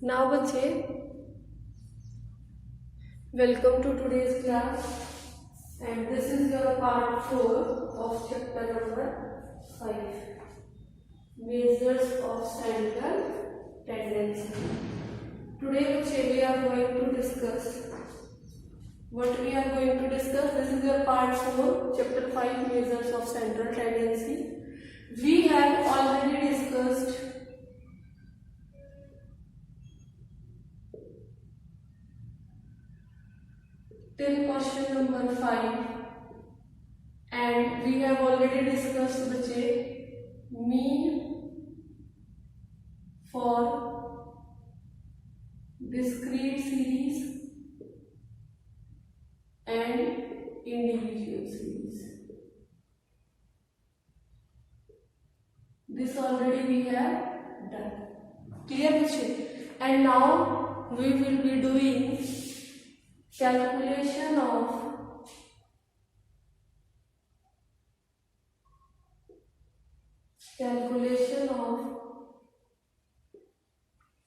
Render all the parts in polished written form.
Now बच्चे welcome to today's class and this is your part 4 of chapter number 5 measures of central tendency. Today बच्चे we are going to discuss what we are going to discuss. This is your part 4 chapter 5 measures of central tendency. We have already discussed till question number 5 and we have already discussed बच्चे mean for discrete series and individual series. This already we have done. Clear बच्चे? And now we will be doing calculation of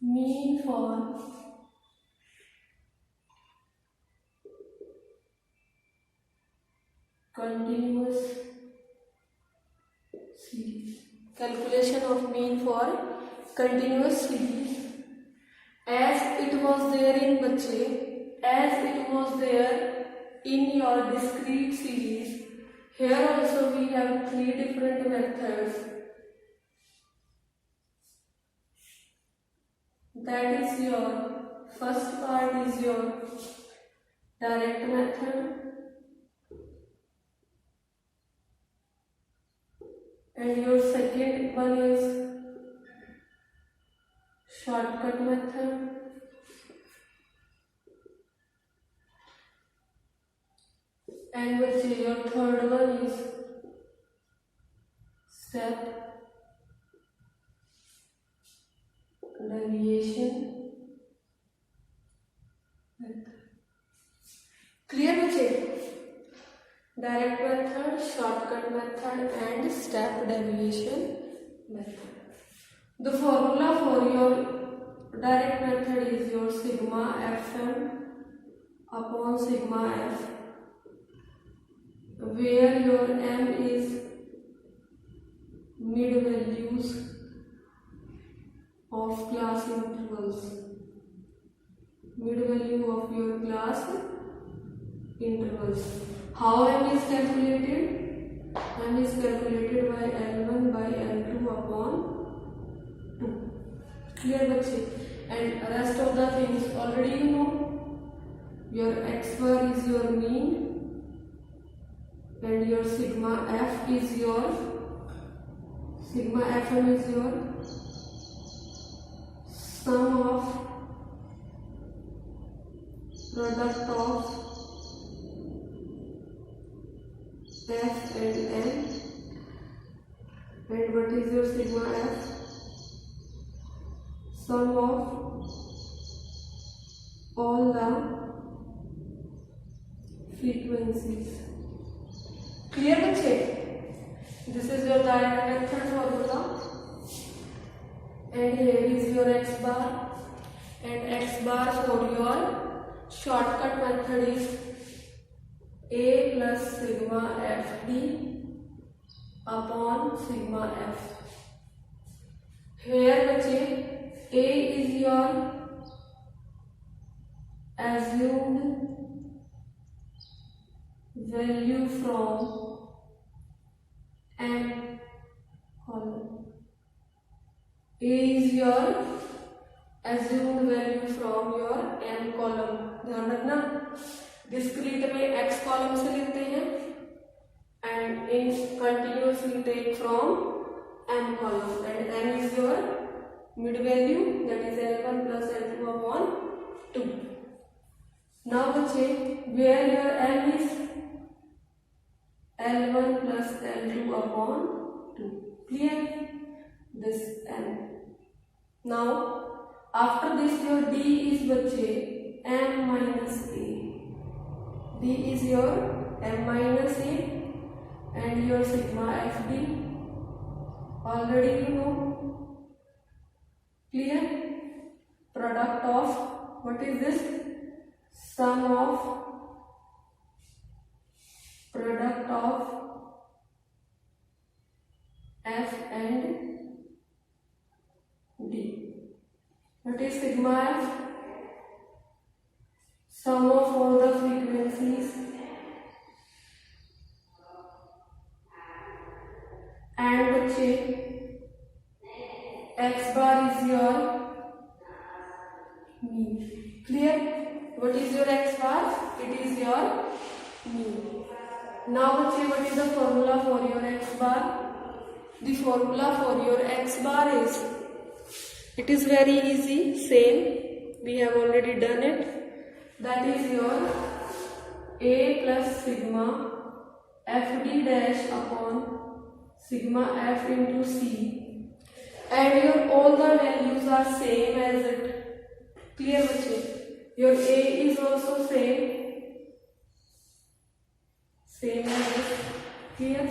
mean for continuous series. Calculation of mean for continuous series as it was there in बच्चे, as it was there in your discrete series. Here also we have 3 different methods. That is your first part is your direct method and your second one is shortcut method and your third one is step deviation method. Clear बच्चे? Direct method, shortcut method and step deviation method. The formula for your direct method is your sigma fm upon sigma f, where your m is mid values of class intervals, mid value of your class intervals. How m is calculated? M is calculated by L1 by L2 upon 2. Clear बच्चे? And rest of the things already you know. Your x bar is your mean and your sigma f is your sigma fm is your sum of product of f and n, and what is your sigma f? Sum of all the frequencies. Clear बच्चे? This is your direct method formula and here is your x bar and x bar for your shortcut method is a plus sigma fd upon sigma f. Here बच्चे a is your assumed value from m column. A is your assumed value from your m column. ध्यान रखना discrete में x column से लेते हैं and in continuous we take from m column and m is your mid value that is L1 plus L2 upon 2. Now बच्चे where your m is L1 plus L2 upon 2. Clear? This m. Now after this your d is बच्चे m minus a. D is your m minus a and your sigma fd already you know. Clear? product of, what is this? Sum of product of F and D. What is sigma F? Sum of all the frequencies and बच्चे x bar is your mean. Clear? What is your x bar? It is your mean. Now बच्चे, what is the formula for your x bar? The formula for your x bar is, it is very easy, same, we have already done it. That is your a plus sigma fd dash upon sigma f into c, and your all the values are same as it. Clear बच्चे? Your a is also same as it. Clear?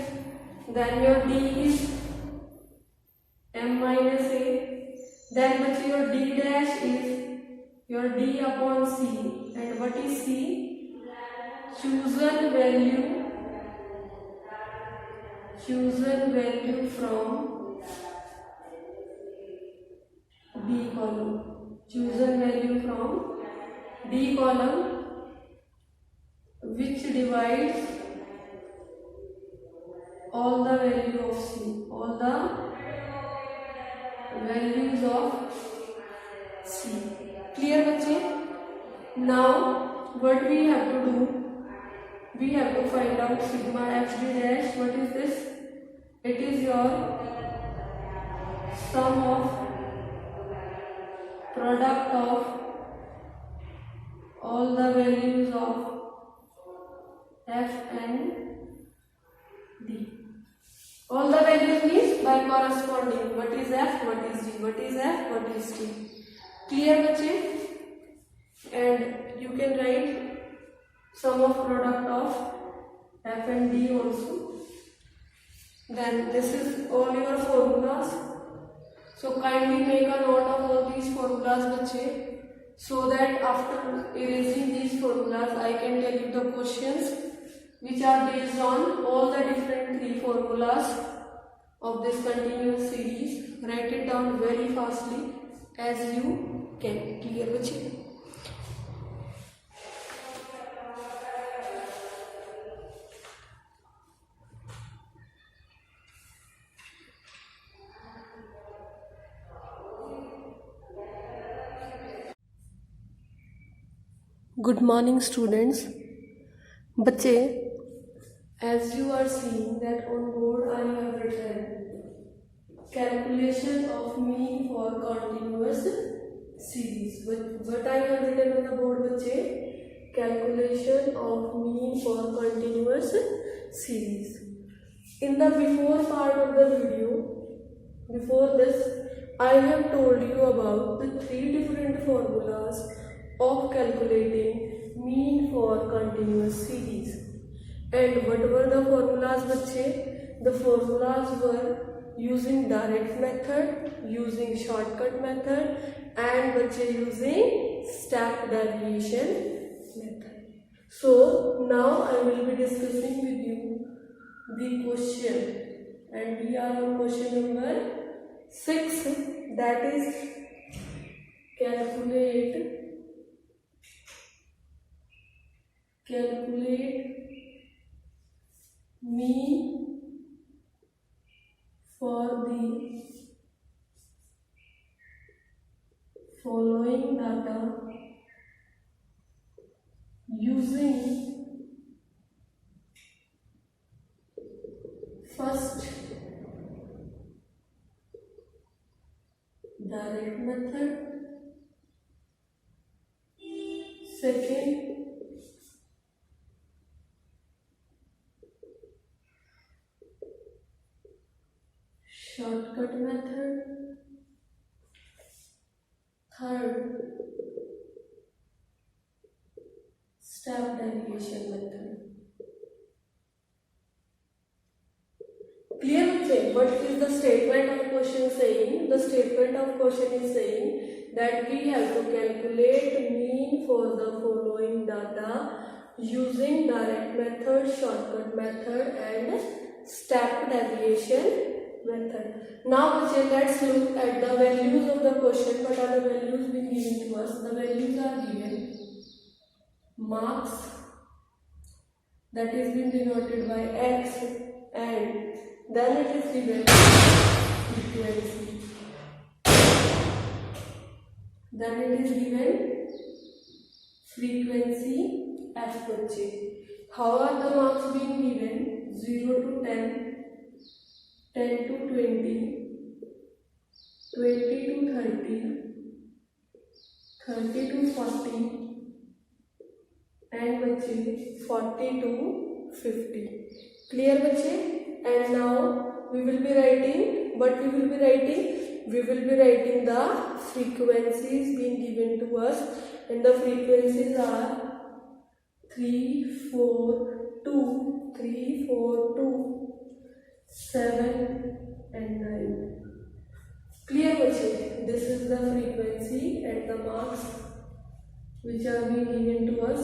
Then your d is m minus a. Then बच्चे your d dash is your d upon c, and what is c? Chosen value from D column. Chosen value from D column, which divides all the value of C, all the values of C. Clear बच्चे? Now what we have to do? We have to find out sigma fd dash. What is this? It is your sum of product of all the values of f and d. All the values means by corresponding. What is f? What is d? What is f? What is d? Clear बच्चे? And you can write sum of product of f and d also. Then this is all your formulas. So kindly make a note of all these formulas बच्चे, so that after erasing these formulas I can tell you the questions which are based on all the different three formulas of this continuous series. Write it down very fastly as you can. Clear बच्चे? Good morning students. बच्चे, as you are seeing that on board I have written calculation of mean for continuous series. What I have written on the board बच्चे? Calculation of mean for continuous series. In the before part of the video, before this, I have told you about the three different formulas of calculating mean for continuous series. And what were the formulas बच्चे? The formulas were using direct method, using shortcut method, and बच्चे using step deviation method. So now I will be discussing with you the question, and we are on question number 6, that is calculate mean for the following data using first direct method, second shortcut method, third step deviation method. Clear? What is the statement of question saying? The statement statement of question is saying that we have to calculate mean for the following data using direct method, shortcut method and step deviation method. Now let's look at the values of the question. What are the values being given to us? The values are given marks, that is been denoted by X, and then it is given frequency. Then it is given frequency F. How are the marks being given? 0 to 10, 10 to 20, 20 to 30, 30 to 40, and 40 to 50. Clear बच्चे? And now we will be writing what we will be writing. We will be writing the frequencies being given to us, and the frequencies are 3, 4, 2, 3, 4, 2, 7 and 9. Clear बच्चे? This is the frequency and the marks which are being given to us.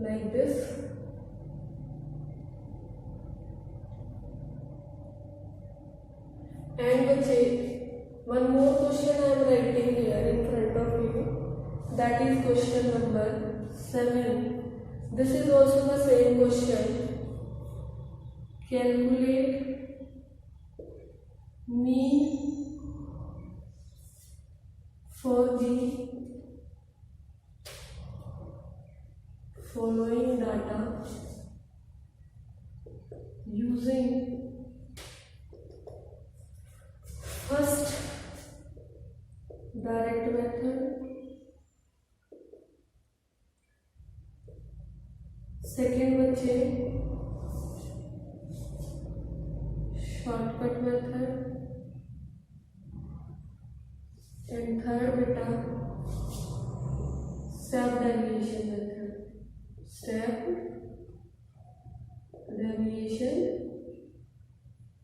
Like this. And one more question I am writing here in front of you, that is question number 7. This is also the same question. Calculate mean for the following data using first direct method, second shortcut method, and third step deviation method. Step deviation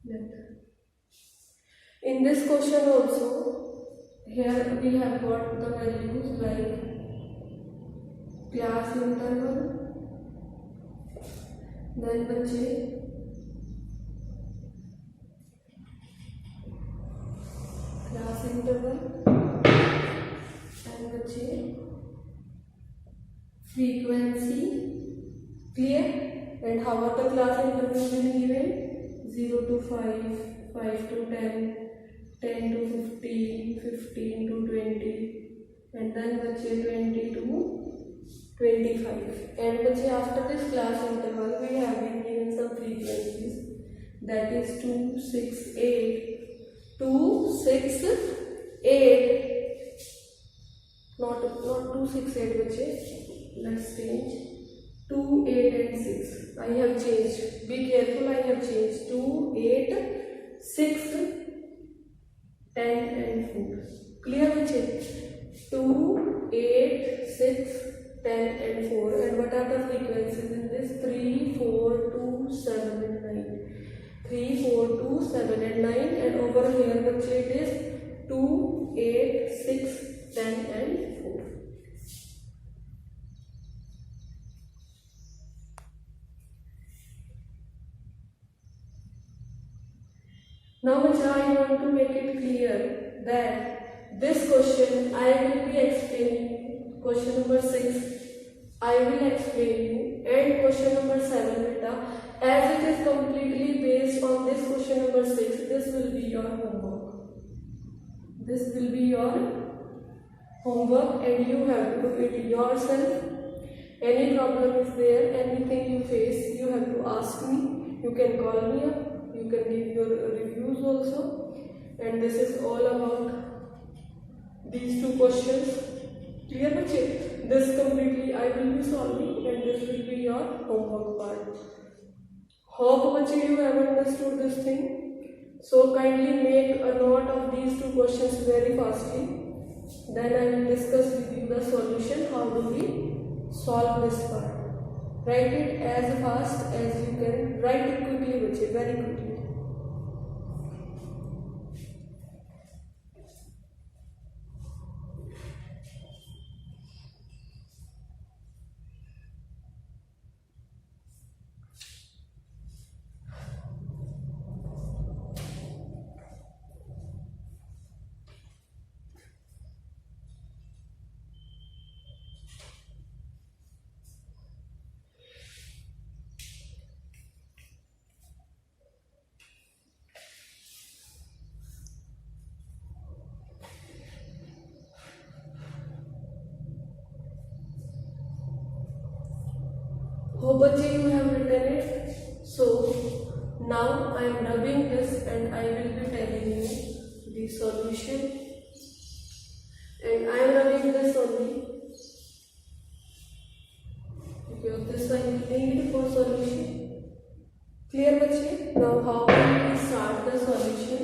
method. In this question also, here we have got the values like class interval, then class interval, and frequency. Clear? And how are the class intervals being given? 0 to 5, 5 to 10, 10 to 15, 15 to 20, and then 20 to 25. And after this class interval, we have been given some frequencies, that is 2, 6, 8, 2, 6, 8, not 2, 6, 8, let's change. 2, 8 and 6. I have changed. Be careful, I have changed. 2, 8, 6, 10 and 4. Clear बच्चे? 2, 8, 6, 10 and 4. And what are the frequencies in this? 3, 4, 2, 7 and 9. 3, 4, 2, 7 and 9. And over here बच्चे it is 2, 8, 6, 10 and 4. Now I want to make it clear that this question I will be explaining, question number 6 I will explain you, and question number 7 beta, as it is completely based on this question number 6, this will be your homework. This will be your homework and you have to do it yourself. Any problem is there, anything you face, you have to ask me, you can call me up. You can give your reviews also, and this is all about these two questions. Clear बच्चे? This completely I will be solving, and this will be your homework part. Hope बच्चे you have understood this thing. So kindly make a note of these two questions very fastly. Then I will discuss with you the solution. How do we solve this part? Write it as fast as you can. Write it quickly बच्चे, very quickly. Hope बच्चे you have written it. So now I am rubbing this and I will be telling you the solution. And I am rubbing this only because this I will need for solution. Clear बच्चे? Now how will we start the solution?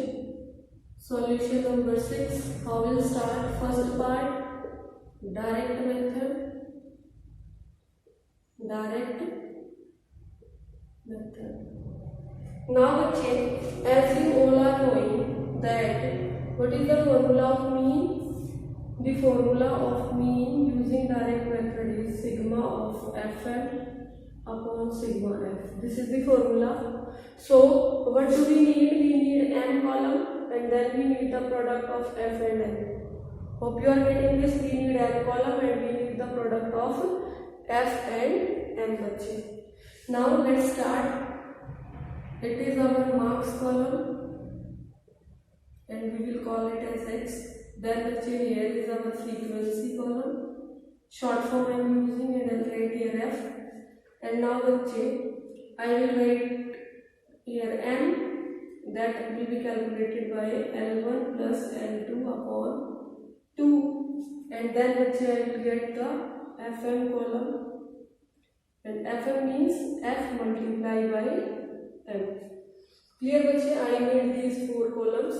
Solution number 6. How will start? First part, direct method. Direct method. Now बच्चे, as you all are knowing that what is the formula of mean? The formula of mean using direct method is sigma of Fm upon sigma F. This is the formula. So what do we need? We need n column and then we need the product of F and n. Hope you are getting this. We need n column and we need the product of F and m बच्चे. Now let's start. It is our marks column and we will call it as X. Then बच्चे here is our frequency column. Short form I am using and I'll write here F. And now बच्चे I will write here M, that will be calculated by L1 plus L2 upon 2. And then बच्चे I will get the Fm column. And Fm means F multiplied by M. Clear बच्चे? I need these 4 columns.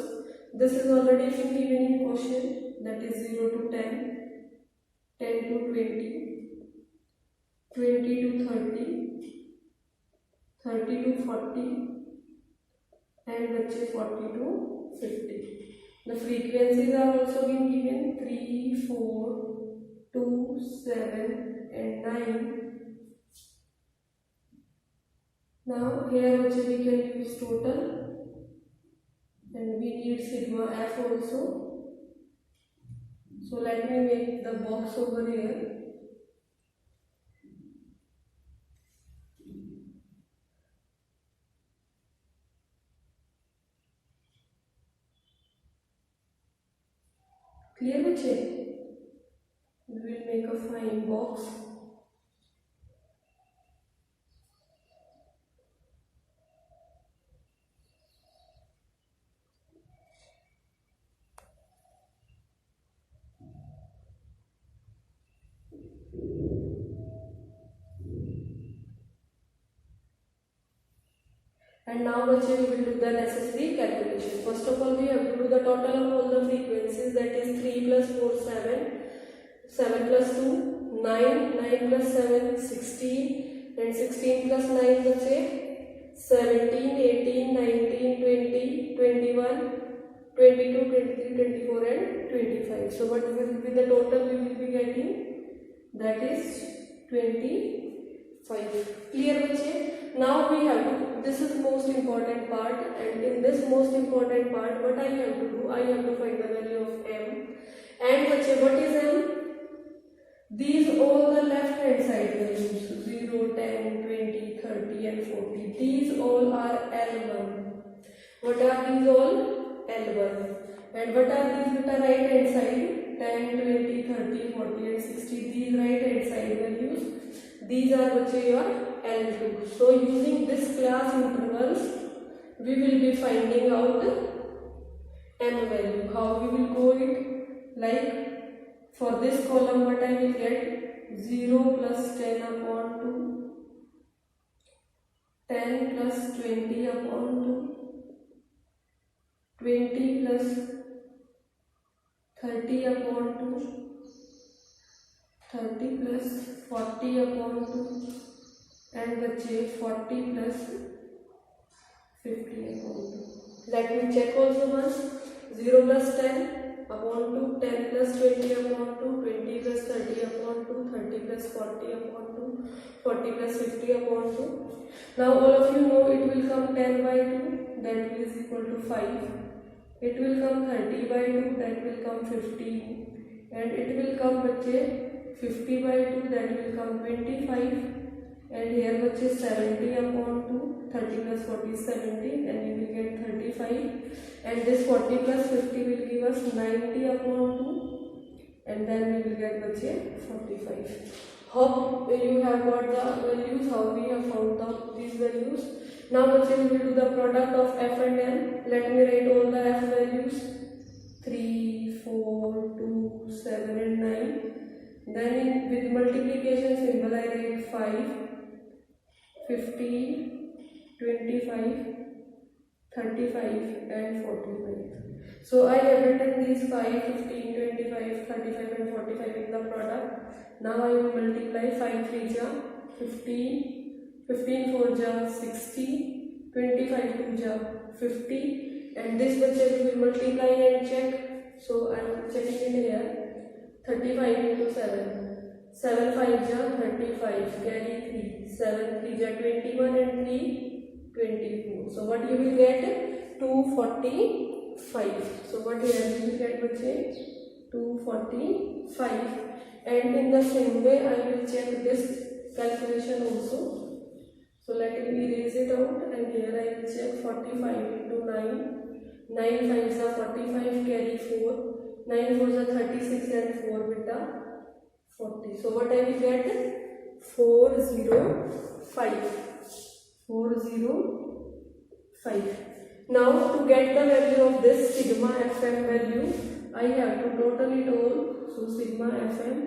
This is already been given in question, that is 0 to 10, 10 to 20, 20 to 30, 30 to 40, and बच्चे 40 to 50. The frequencies are also been given 3, 4, 2, 7, and 9. Now here also we can use total and we need sigma F also. So let me make the box over here. Clear बच्चे? We will make a fine box. And now बच्चे we will do the necessary calculation. First of all we have to do the total of all the frequencies, that is 3 plus 4 7, 7 plus 2 9, 9 plus 7 16, and 16 plus 9 बच्चे 17, 18, 19, 20, 21, 22, 23, 24 and 25. So what will be the total we will be getting? That is 25. Clear बच्चे? Now we have to, this is most important part, and in this most important part what I have to do, I have to find the value of m. And बच्चे what is m? These all the left hand side values 0, 10, 20, 30 and 40. These all are L1. What are these all? L1. And what are these with the right hand side? 10, 20, 30, 40 and 60. These right hand side values. These are बच्चे your L2. So using this class intervals, we will be finding out m value. How we will go it? Like for this column, what I will get? 0 plus 10 upon 2, 10 plus 20 upon 2, 20 plus 30 upon 2, 30 plus 40 upon 2, and बच्चे 40 plus 50 upon 2. Let me check also once. 0 plus 10 upon 2, 10 plus 20 upon 2, 20 plus 30 upon 2, 30 plus 40 upon 2, 40 plus 50 upon 2. Now all of you know it will come 10 by 2, that is equal to 5. It will come 30 by 2, that will come 15. And it will come बच्चे 50 by 2, that will come 25. And here बच्चे 70 upon 2, 30 plus 40 is 70, and we will get 35. And this 40 plus 50 will give us 90 upon 2, and then we will get बच्चे 45. Hope you have got the values, how we have found these values. Now we will do the product of f and n. Let me write all the f values. 3, 4, 2, 7 and 9. Then with multiplication symbol I write 5, 15, 25, 35 and 45. So I have written these 5, 15, 25, 35 and 45 in the product. Now I will multiply 5 3 ja 15, 15 4 ja 60, 25 2 ja 50, and this we will multiply and check. So I am checking in here. 35 into 7, 7 5 ja 35, carry 3, 7 3 ja 21 and 3 24. So what you will get? 245. So what here you will get, bache? 245. And in the same way I will check this calculation also. So let me erase it out, and here I will check 45 into 9. 9 5s are 45, carry 4. 9 4s are 36 and 4 beta 40. So what I will get? 405. 405. Now to get the value of this sigma fm value, I have to total it all. So sigma fm,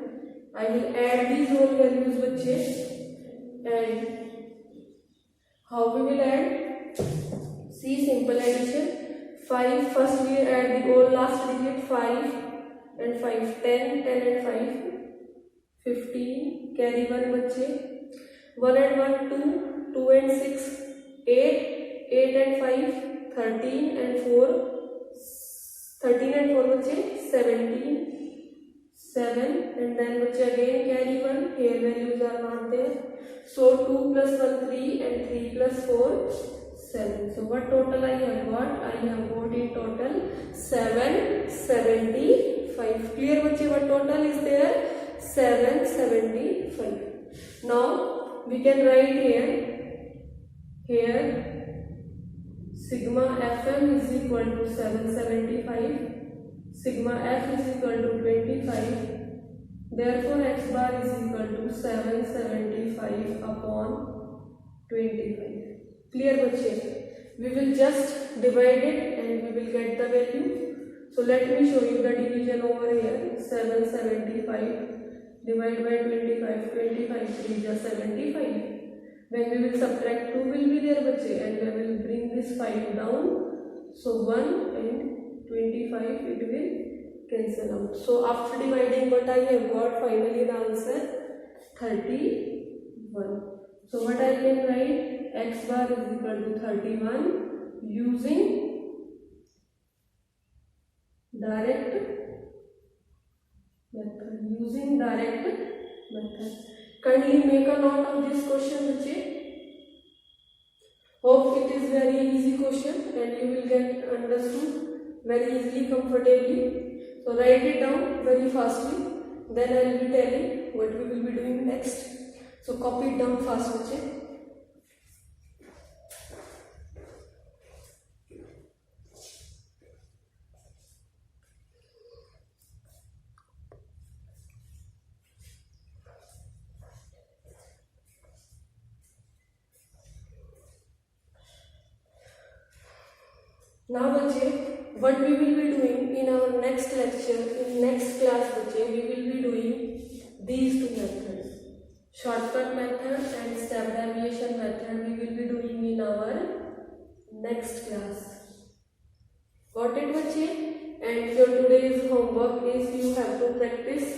I will add these all values and how we will add? See, simple addition. 5, first we add the all last digit 5 and 5, 10, 10 and 5, 15, carry 1 bache, 1 and 1 2, 2 and 6, 8, 8 and 5, 13 and 4, 13 and 4 bache, 17, 7, and then bache again carry 1, here values are not there. So 2 plus 1 3 and 3 plus 4 7. So what total I have got? I have got in total 775. Clear bache, what total is there? 775. Now we can write here sigma fm is equal to 775, sigma f is equal to 25. Therefore x bar is equal to 775 upon 25. Clear bache? We will just divide it and we will get the value. So let me show you the division over here. 775 divided by 25, 25 3 is 75. When we will subtract 2 will be there bache, and we will bring this 5 down. So 1 and 25 it will cancel out. So after dividing, what I have got finally the answer 31. So what I can write? X bar is equal to 31 using direct method. Kindly make a note of this question, bache. Hope it is very easy question and you will get understood very easily, comfortably. So write it down very fastly. Then I will be telling what we will be doing next. So copy it down fast, bache. Now bache, what we will be doing in our next lecture, in next class bache, we will be doing these two methods. Shortcut method and step deviation method we will be doing in our next class. Got it bache? And your today's homework is you have to practice.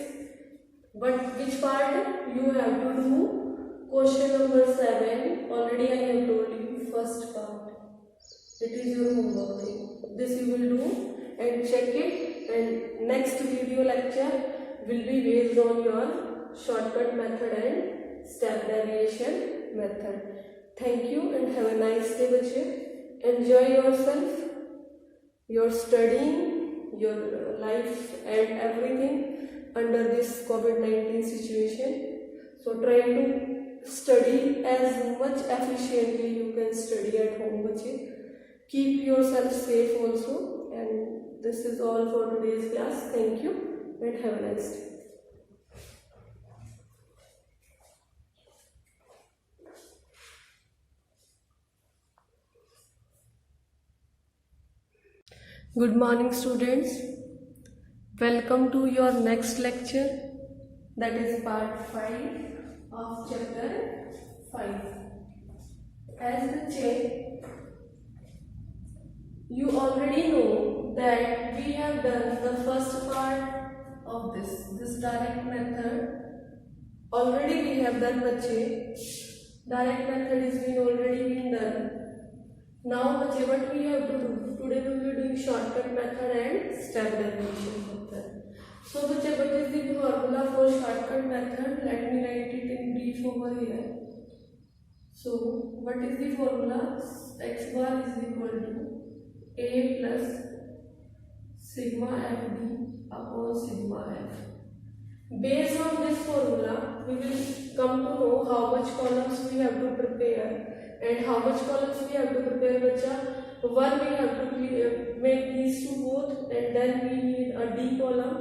But which part? You have to do question number 7. Already I have told you first part. It is your homework thing. This you will do and check it, and next video lecture will be based on your shortcut method and step deviation method. Thank you and have a nice day, bache. Enjoy yourself, your studying, your life and everything under this COVID-19 situation. So try to study as much efficiently you can study at home, bache. Keep yourself safe also, and this is all for today's class. Thank you and have a nice day. Good morning, students. Welcome to your next lecture, that is part 5 of chapter 5. As the check, you already know that we have done the first part of this direct method. Already we have done bache. Direct method is already been done. Now bache, what we have to do? Today we will be doing shortcut method and step derivation method. So bache, what is the formula for shortcut method? Let me write it in brief over here. So what is the formula? X bar is equal to A plus sigma FD upon sigma F. Based on this formula, we will come to know how much columns we have to prepare and how much columns we have to prepare. Bacha, one we have to make these two both, and then we need a D column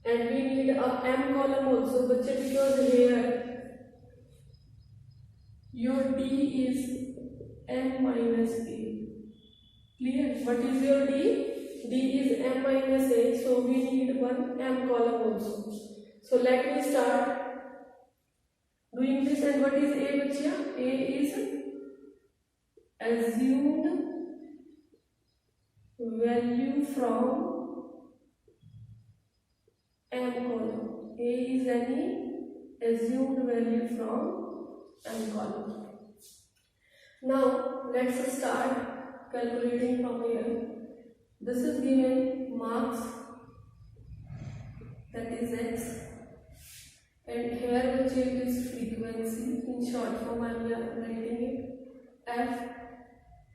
and we need a M column also. Bacha, because here your D is M minus A. Clear? What is your D? D is M minus A, so we need one M column also. So let me start doing this. And what is A, bacha? A is assumed value from M column. A is any assumed value from M column. Now let's start calculating from here. This is given marks, that is X, and here which is frequency. In short form I am writing it F.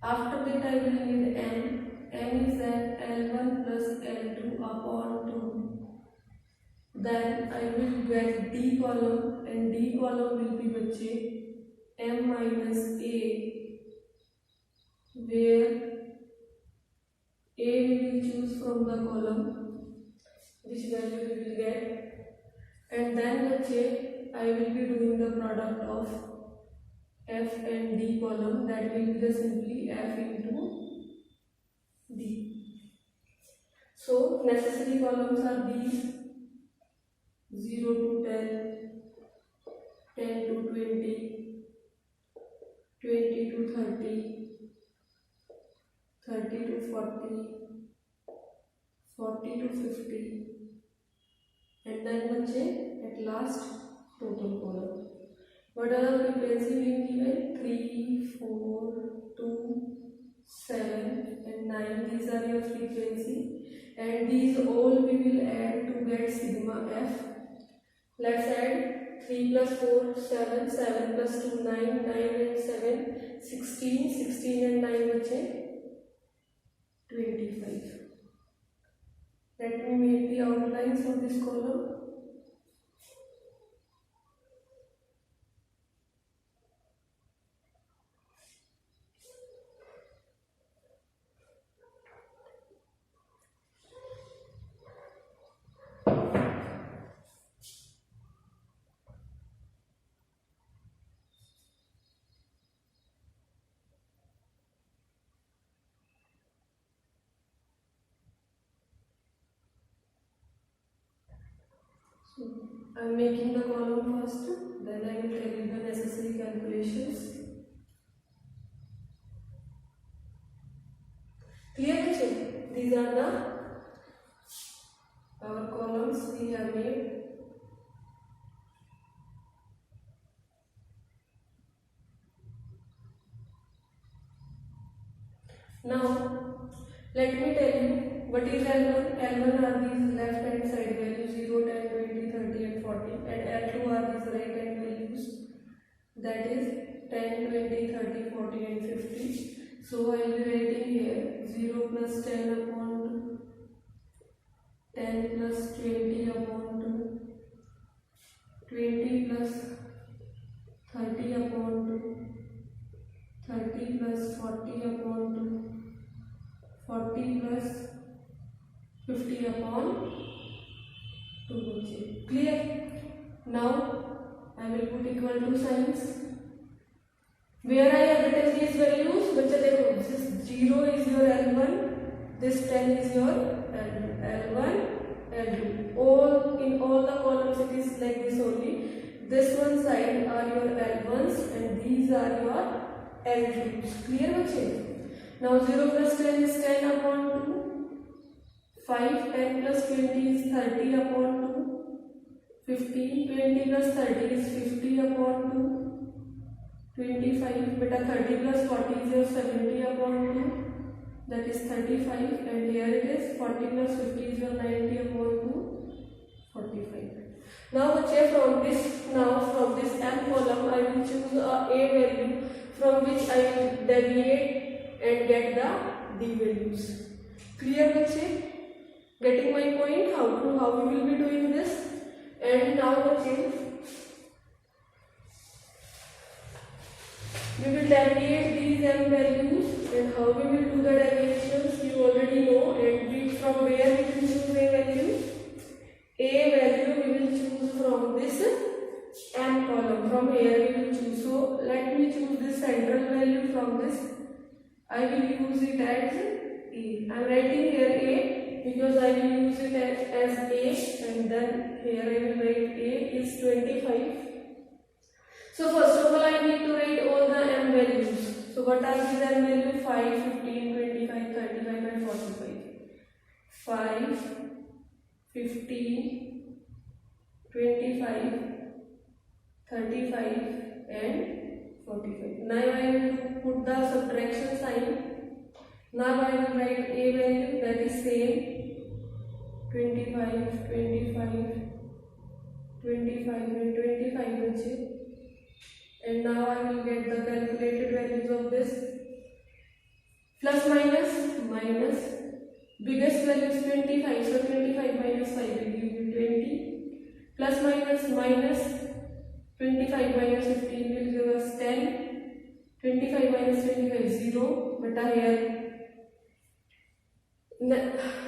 After that I will need N. N is at L1 plus L2 upon 2. Then I will get D column, and D column will be bache M minus A, where A we will choose from the column which value we will get, and then bache I will be doing the product of F and D column, that will be simply F into D. So necessary columns are these: 0 to 10, 10 to 20, 20 to 30, 30 to 40, 40 to 50, and then bache at last total column. What are the frequency being given? 3, 4, 2, 7 and 9. These are your frequency, and these all we will add to get sigma F. Let's add 3 plus 4, 7, 7 plus 2, 9, 9 and 7, 16, 16 and 9 bache 25. Let me make the outlines of this column. I am making the column first, then I will tell you the necessary calculations. Clear? These are our columns we have made. Now let me tell you what is L1. L1 are these left hand side values 0, 10, 20, 30 and 40, and L2 are these right hand values, that is 10, 20, 30, 40 and 50. So I will be writing here 0 plus 10 upon 2, 10 plus 20 upon 2, 20 plus 30 upon 2, 30 plus 40 upon 2, 40 plus 50 upon 2. Clear? Now I will put equal to signs. Where I have written these values, बच्चे देखो, this 0 is your L1 This 10 is your L1, L2. In all the columns it is like this only. This one side are your L1s and these are your L2s. Clear bache? Now 0 plus 10 is 10 upon 2. 5, 10 plus 20 is 30 upon 2. 15, 20 plus 30 is 50 upon 2. 25, beta 30 plus 40 is your 70 upon 2. That is 35, and here it is 40 plus 50 is your 90 upon 2, 45. Now from this M column I will choose a value from which I will deviate and get the D values. Clear bache? Getting my point? How we will be doing this? And now we will deviate these M values, and how we will do the deviations you already know. And from where we will choose A value? A value we will choose from this M column. From here we will choose. So let me choose this central value from this. I will use it as A. I am writing here A because I will use it as A, and then here I will write A is 25. So first of all I need to write all the M values. So what are these M values? 5, 15, 25, 35 and 45. 5, 15, 25, 35 and 45. Now I will put the subtraction sign. Now I will write A value, that is same 25, 25, 25 and 25. And now I will get the calculated values of this. Plus minus. Biggest value is 25. So 25 minus 5 will give you 20. Plus minus 25 minus 15 will give us 10. 25 minus 25 is 0. But here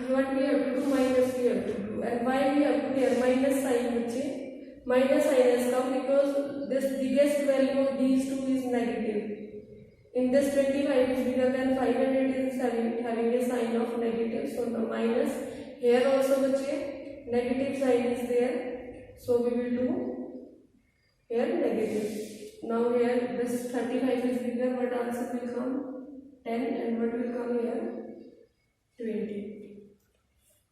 what we have to do, minus we have to do. And why we have to here minus sign? Minus sign has come because this biggest value of these two is negative. In this 25 is bigger than 5 and it is having a sign of negative. So the minus. Here also negative sign is there. So we will do here negative. Now here this 35 is bigger, but answer will come 10, and what will come here? 20.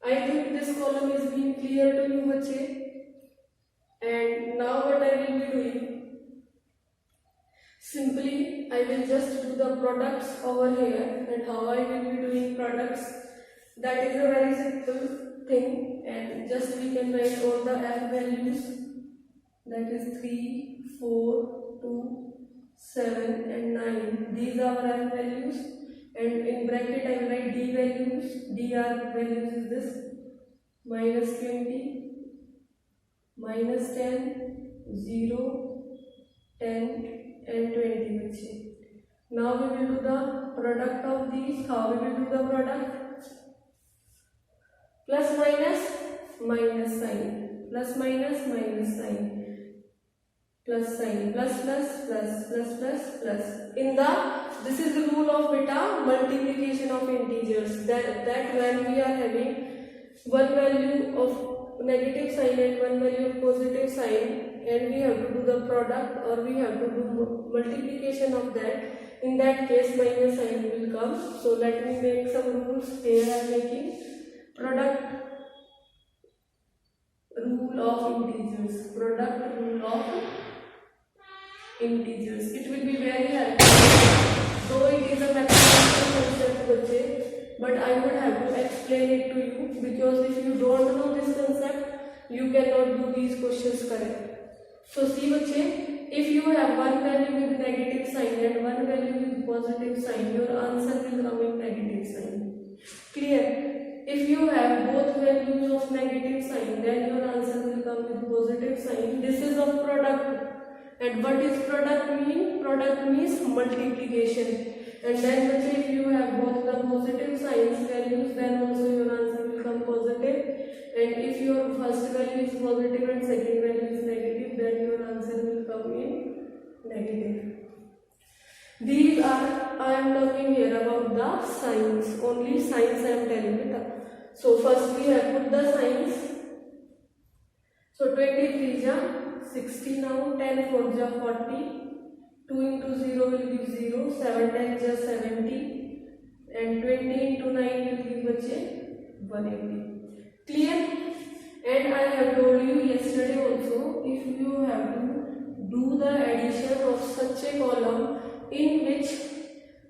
I think this column is being clear to you, bache. And now what I will be doing? Simply I will just do the products over here. And how I will be doing products? That is a very simple thing. And just we can write all the F values. That is 3, 4, 2, 7 and 9. These are our F values. And in bracket I will write D values. DR values is this. Minus 20. Minus 10, 0, 10 and 20. Now we will do the product of these. How we will do the product? Plus minus sign. Plus minus sign. Plus sign. Plus. This is the rule of beta multiplication of integers. That when we are having one value of negative sign and one value of positive sign, and we have to do the product or we have to do multiplication of that, in that case minus sign will come. So let me make some rules. Here I am making product rule of integers. Product rule of integers. It will be very helpful. Though it is a mathematical concept, but I would have to explain it to you, because if you don't know this concept, you cannot do these questions correct. So see bache, if you have one value with negative sign and one value with positive sign, your answer will come in negative sign. Clear? If you have both values of negative sign, then your answer will come with positive sign. This is of product. And what is product mean? Product means multiplication. And then if you have both the positive signs values, then also your answer will come positive. And if your first value is positive and second value is negative, then your answer will come in negative. These are I am talking here about the signs. Only signs I am telling it. So firstly I put the signs. So 23 is 60 now, 10 4 is 40, 2 into 0 will give 0, 7 10 is 70, and 20 into 9 will give 180. Clear? And I have told you yesterday also, if you have to do the addition of such a column in which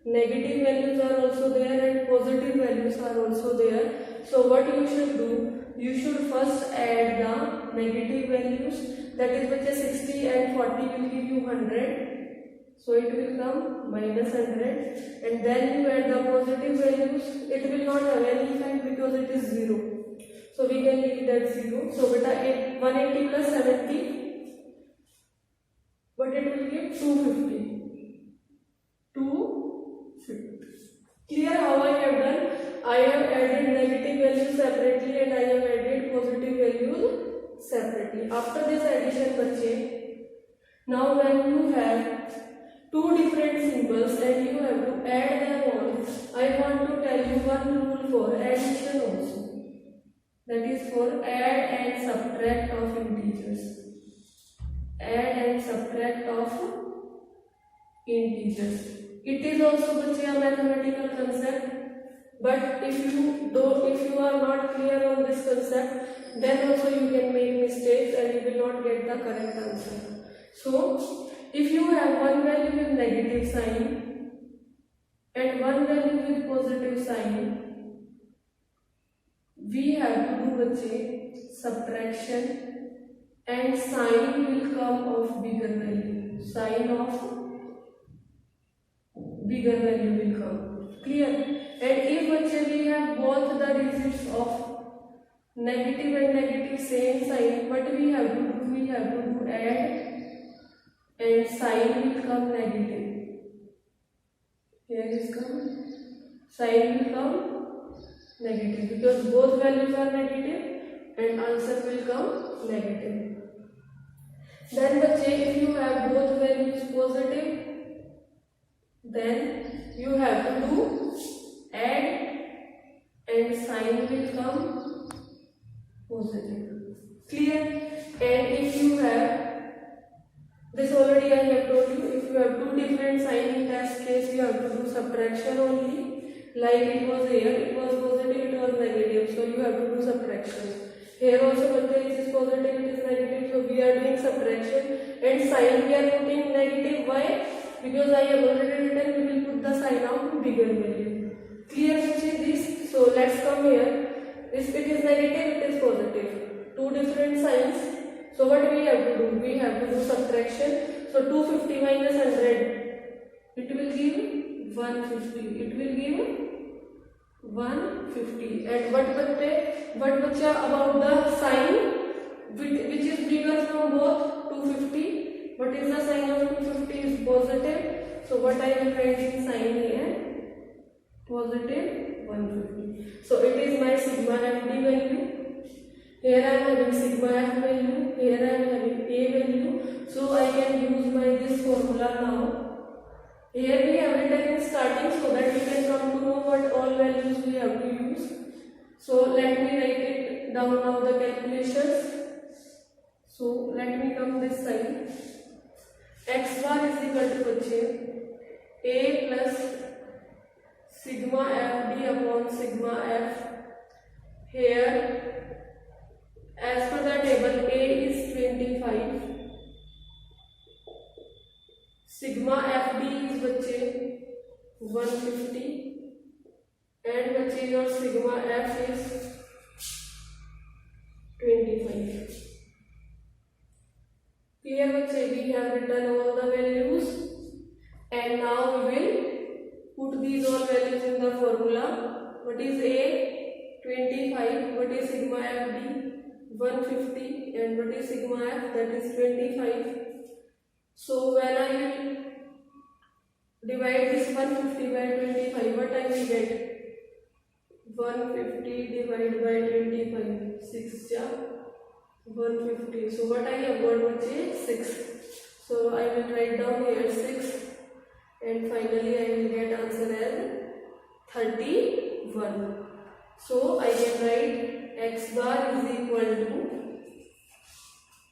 negative values are also there and positive values are also there, so what you should do, you should first add the negative values, that is which is 60 and 40 will give you 100, so it will come minus 100, and then you add the positive values, it will not have any effect because it is 0. So we can leave that 0. So beta 180 plus 70, but it will give 250. 250. Clear how I have done? I have added negative values separately and I have added positive values separately. After this addition, bache, now when you have two different symbols and you have to add them all, I want to tell you one rule for addition also. That is for add and subtract of integers. Add and subtract of integers. It is also a mathematical concept, but if you are not clear on this concept, then also you can make mistakes and you will not get the correct answer. So if you have one value with negative sign and one value with positive sign, we have to do subtraction and sign will come of bigger value. Sign of bigger value will come. Clear? And if we have both the digits of negative and negative same sign, what we have to do? We have to do add and sign will come negative. Here is come. Sign will come negative because both values are negative and answer will come negative. Then if you have both values positive, then you have to do add and sign will come positive. Clear? And if you have, this already I have told you, if you have two different signs in that case, you have to do subtraction only. Like it was here, it was positive, it was negative, so you have to do subtraction. Here also it is positive, it is negative, so we are doing subtraction. And sign we are putting negative. Why? Because I have already written, we will put the sign of bigger value. Clear this? So let's come here. This it is negative, it is positive. Two different signs. So what we have to do? We have to do subtraction. So 250 minus 100, it will give 150. It will give 150. And what about the sign which is bigger from both? 250. What is the sign of 250? Is positive. So what I am writing sign here? Positive 150. So it is my sigma FD value. Here I am having sigma F value. Here I am having A value. So I can use this formula now. Here we have written in starting so that we can come to know what all values we have to use. So let me write it down now, the calculations. So let me come this side. X bar is equal to A plus sigma FD upon sigma F. Here, as per the table, A is 25. Sigma FD is 150 and your sigma F is 25. Here we have written all the values and now we will put these all values in the formula. What is A? 25. What is sigma FD? 150. And what is sigma F? That is 25. So when I will divide this 150 by 25, what I will get? 150 divided by 25, 6 ja 150. So what I have got is 6. So I will write down here 6. and finally I will get answer as 31. So I can write x bar is equal to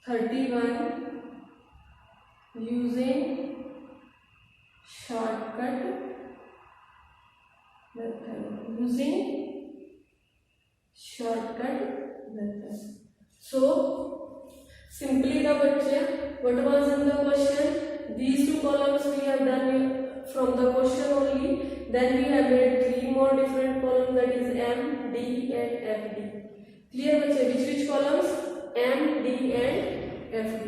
31 using shortcut method. So simply the bachche, what was in the question? These two columns we have done from the question only. Then we have made three more different columns, that is M, D and FD. Clear bachche? Which columns? M, D and FD.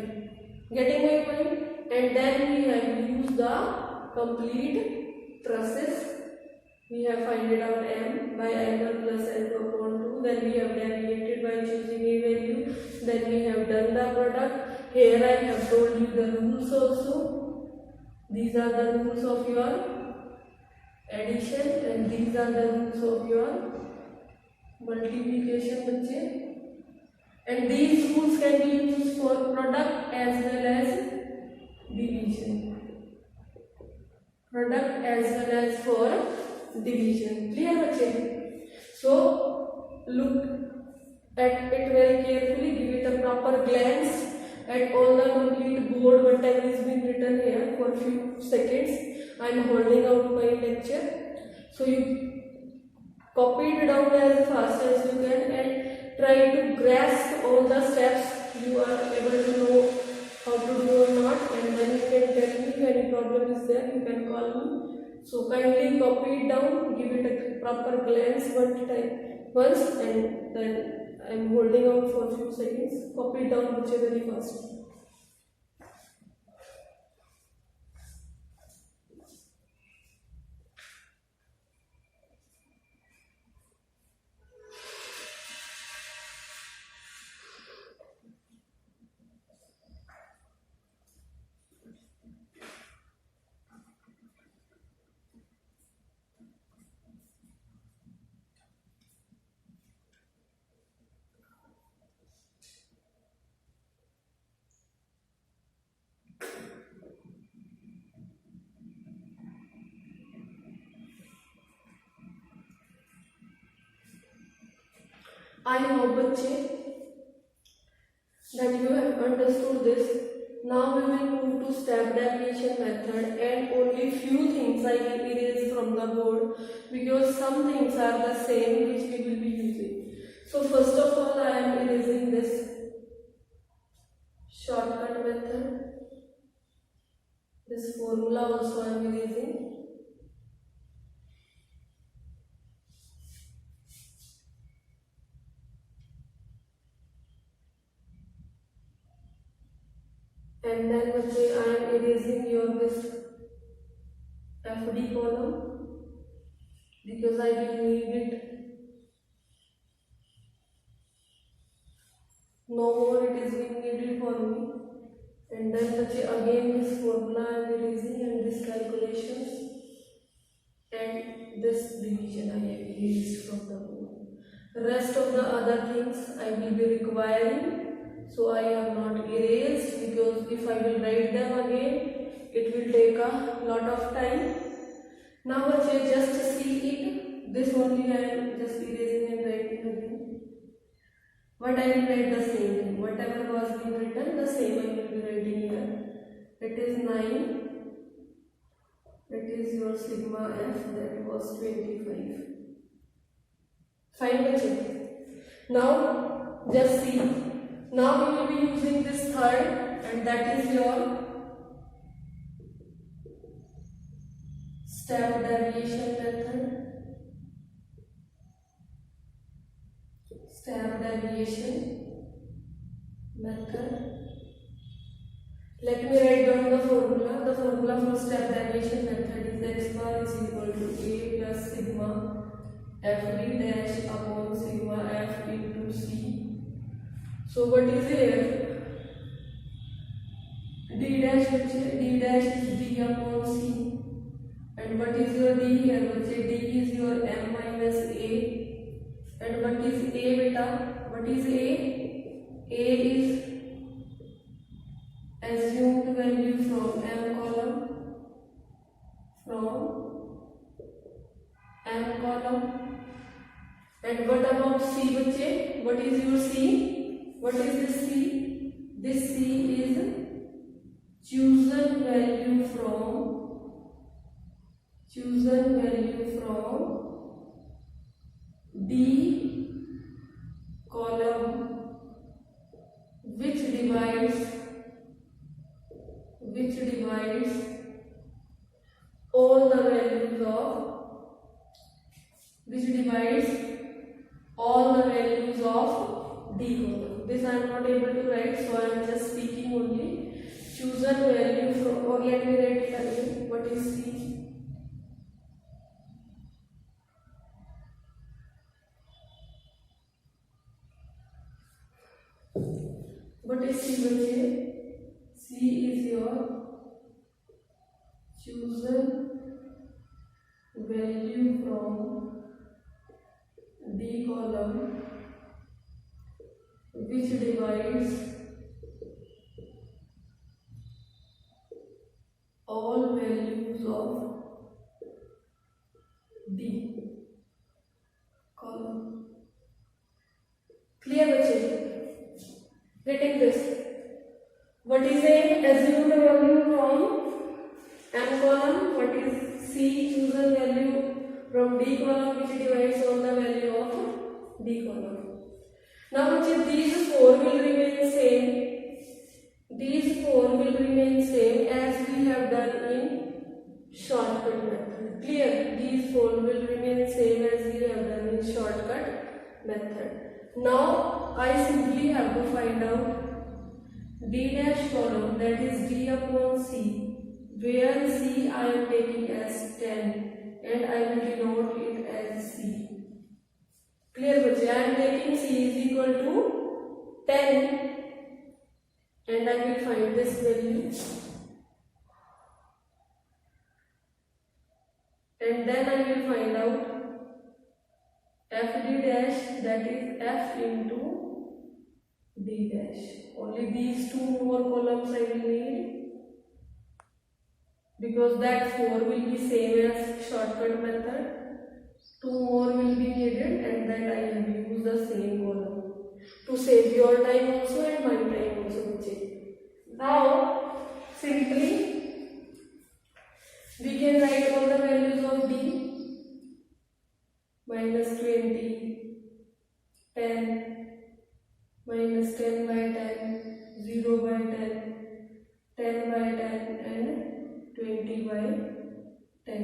Getting my point? And then we have used the complete process. We have find it out M by angle plus alpha upon 2. Then we have deviated by choosing a value. Then we have done the product. Here I have told you the rules also. These are the rules of your addition and these are the rules of your multiplication bachche. And these rules can be used for product as well as division. Product as well as for division. Clear bachche? So look at it very carefully, give it a proper glance at all the complete board whatever is been written here for few seconds. I am holding out my lecture, so you copy it down as fast as you can and try to grasp all the steps you are able to know how to do or not, and then you can tell me if any problem is there, you can call me. So kindly copy it down, give it a proper glance once, and then I am holding out for a few seconds. Copy it down very fast. I hope bachche that you have understood this. Now we will move to step deviation method, and only few things I will erase from the board because some things are the same which we will be using. So first of all I am erasing this shortcut method. This formula also I am erasing. And then I am erasing your this FD column because I will need it. No more it is being needed for me. And then again this formula I am erasing, and this calculations and this division I have erased from the board. The rest of the other things I will be requiring, so I have not erased because if I will write them again it will take a lot of time. Now just see it. This only I am just erasing and writing again. But I will write the same thing. Whatever was being written, the same I will be writing here. It is 9. It is your sigma f, that was 25. Fine bachche. Now just see. Now we will be using this third, and that is your step deviation method. Step deviation method. Let me write down the formula. The formula for step deviation method is x bar is equal to a plus sigma fd dash upon sigma f into c. So what is here? D dash is d upon c. And what is your d here? D is your m minus a. And what is a beta? What is a? A is assumed value from m column. from M column. And what about C बच्चे? What is your C? What is this C? This C is chosen value from D column which divides all the values of D column. This I am not able to write, so I am just speaking only. Chosen value from, or let me write it again. What is C? What is C बच्चे? C is your chosen value from D column which divides all values of D column. Clear बच्चे? Getting this? What is a assumed value from M column? What is C chosen value from D column which divides all the value of D column? Now these four will remain same. These four will remain same as we have done in shortcut method. Clear? These four will remain same as we have done in shortcut method. Now I simply have to find out D dash column, that is D upon C, where C I am taking as 10 and I will denote it as C. Clear बच्चे? I am taking C is equal to 10 and I will find this value, and then I will find out FD dash, that is F into D dash. Only these two more columns I will need, because that 4 will be same as shortcut method. 2 more will be needed, and then I will use the same column to save your time also and my time also. Now simply we can write all the values of D. Minus 20, 10, minus 10 by 10, 0 by 10, 10 by 10 and 20 by 10.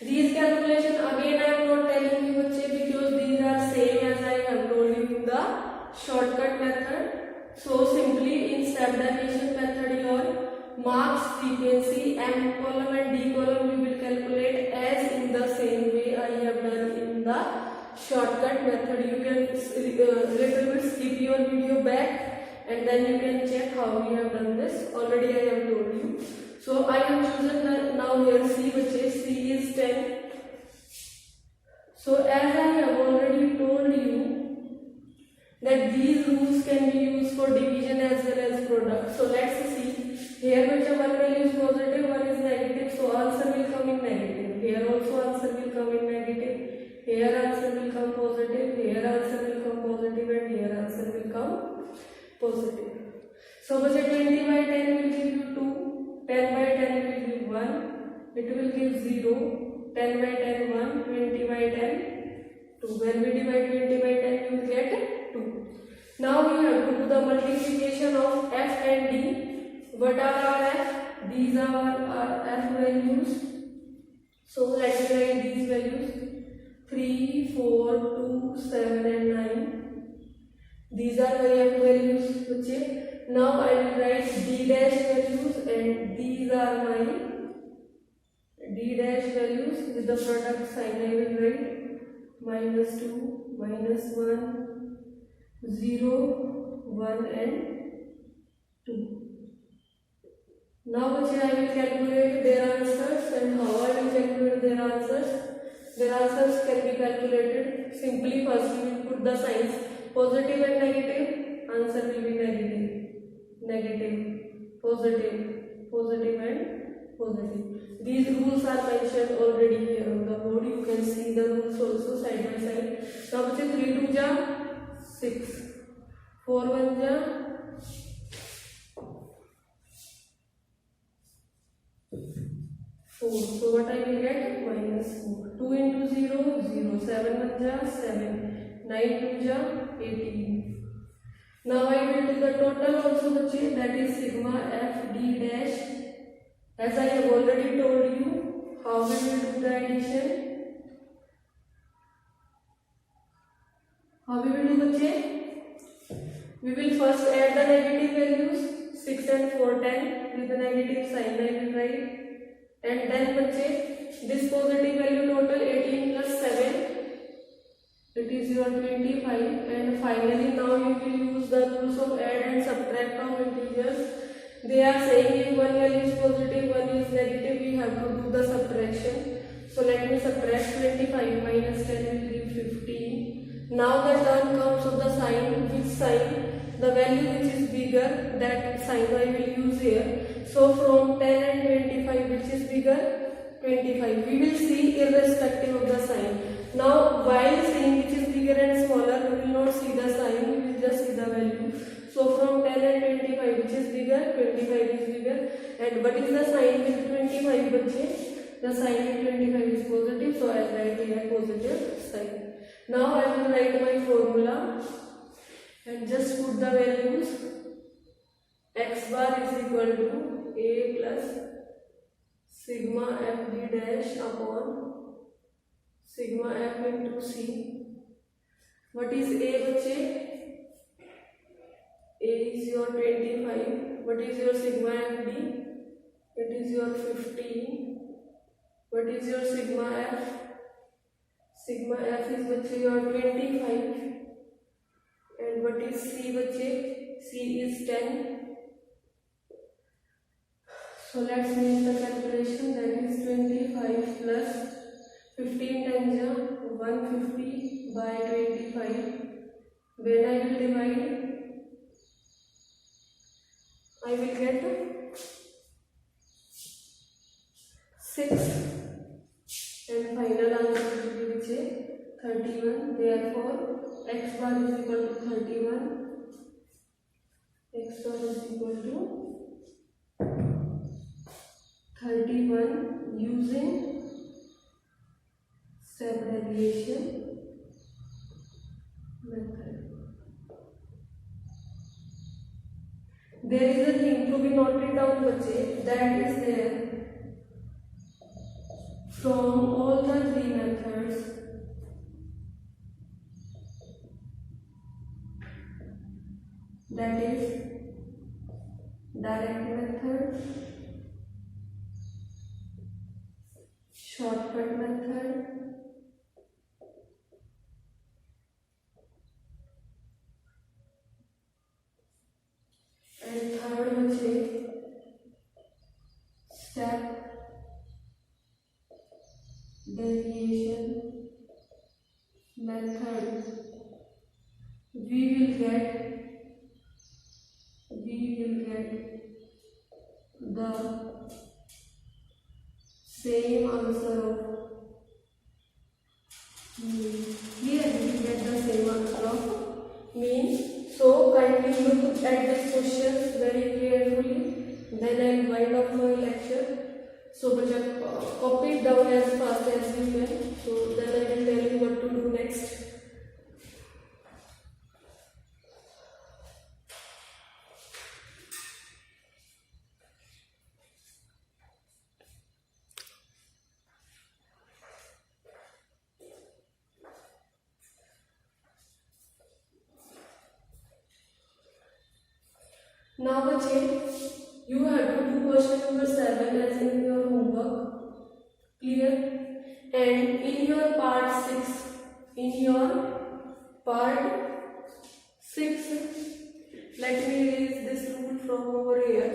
These calculations again I am not telling you because these are same as I have told you in the shortcut method. So simply in step division method your marks frequency M column and D column you will calculate as in the same way I have done in the shortcut method. You can little bit skip your video back and then you can check how we have done this. Already I have told you. So I have chosen now here C, which is C is 10. So as I have already told you that these rules can be used for division as well as product. So let's see. Here one value is positive, one is negative, so answer will come in negative. Here also answer will come in negative. Here answer will come positive. Here answer will come positive, and here answer will come positive. So 20 by 10 will give you 2. 10 by 10 will give 1. It will give 0. 10 by 10 1. 20 by 10 2. When we divide 20 by 10 you will get 2. Now we have to do the multiplication of F and D. What are our F? These are our F values. So let me write these values: 3, 4, 2, 7 and 9. These are my F values. Now I will write D dash values, and these are my D dash values. With the product sign I will write -2, -1, 0, 1 and 2. Now I will calculate their answers, and how I will calculate their answers? Their answers can be calculated simply. First we will put the signs positive and negative. Answer will be negative, negative, positive, positive and positive. These rules are mentioned already here on the board. You can see the rules also side by side. Now बच्चे 3 2 जा 6, 4 1 जा 4. So what I will get? -4. 2 into 0 0. 7 1 जा 7. 9 2 जा 18. Now I will do the total also बच्चे, that is sigma f d dash. As I have already told you, how we will do the addition? How we will do बच्चे? We will first add the negative values 6 and 4 10 with the negative sign I will write, and then बच्चे this positive value total 18 plus 7, it is your 25, and finally now you will use the rules of add and subtract of integers. They are saying if one value is positive, one is negative, we have to do the subtraction. So let me subtract 25 minus 10 will give 15. Now the turn comes of the sign. Which sign? The value which is bigger, that sign I will use here. So from 10 and 25, which is bigger? 25. We will see irrespective of the sign. Now while seeing which is bigger and smaller, we will not see the sign, we will just see the value. So from 10 and 25, which is bigger? 25 is bigger. And what is the sign with 25 बच्चे? The sign with 25 is positive, so I will write here positive sign. Now I will write my formula and just put the values. X bar is equal to A plus sigma f d dash upon sigma f into C. What is A बच्चे? A is your 25. What is your sigma FD? It is your 15. What is your sigma F? Sigma F is बच्चे your 25. And what is C बच्चे? C is 10. So let's make the calculation. That is 25 plus 15 times 150 by 25. When I will divide, I will get 6, and final answer will be which is 31. Therefore x bar is equal to 31. X bar is equal to 31 using step derivation method. There is a thing to be noted down बच्चे, that is there from all the 3 methods. That is direct method, shortcut method, and third बच्चे step derivation method. We will get the same answer of mean. Here we will get the same answer of mean. So kindly look at these questions very carefully. Then I will wind up my lecture. So copy it down as fast as you can. So then I will tell you what to do next. Now बच्चे, you have to do question number 7 as in your homework. Clear? And in your part 6, let me erase this rule from over here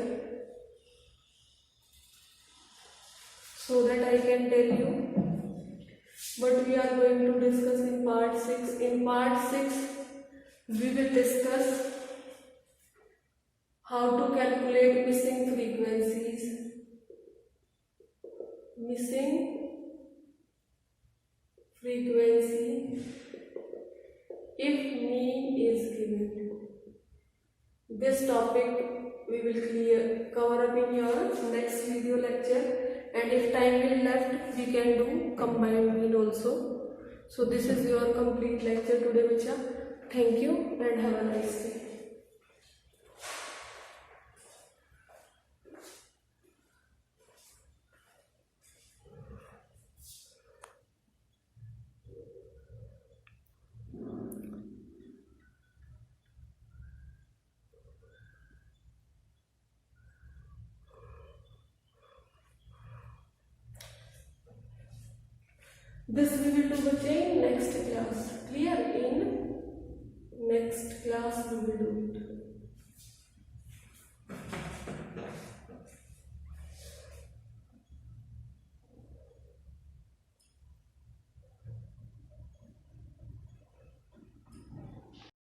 so that I can tell you what we are going to discuss in part 6. In part 6, we will discuss how to calculate missing frequencies. missing frequency if mean is given. This topic we will cover up in your next video lecture, and if time is left we can do combined mean also. So this is your complete lecture today, Bacha. Thank you and have a nice day. This we will do in next class. Clear? In next class we will do it.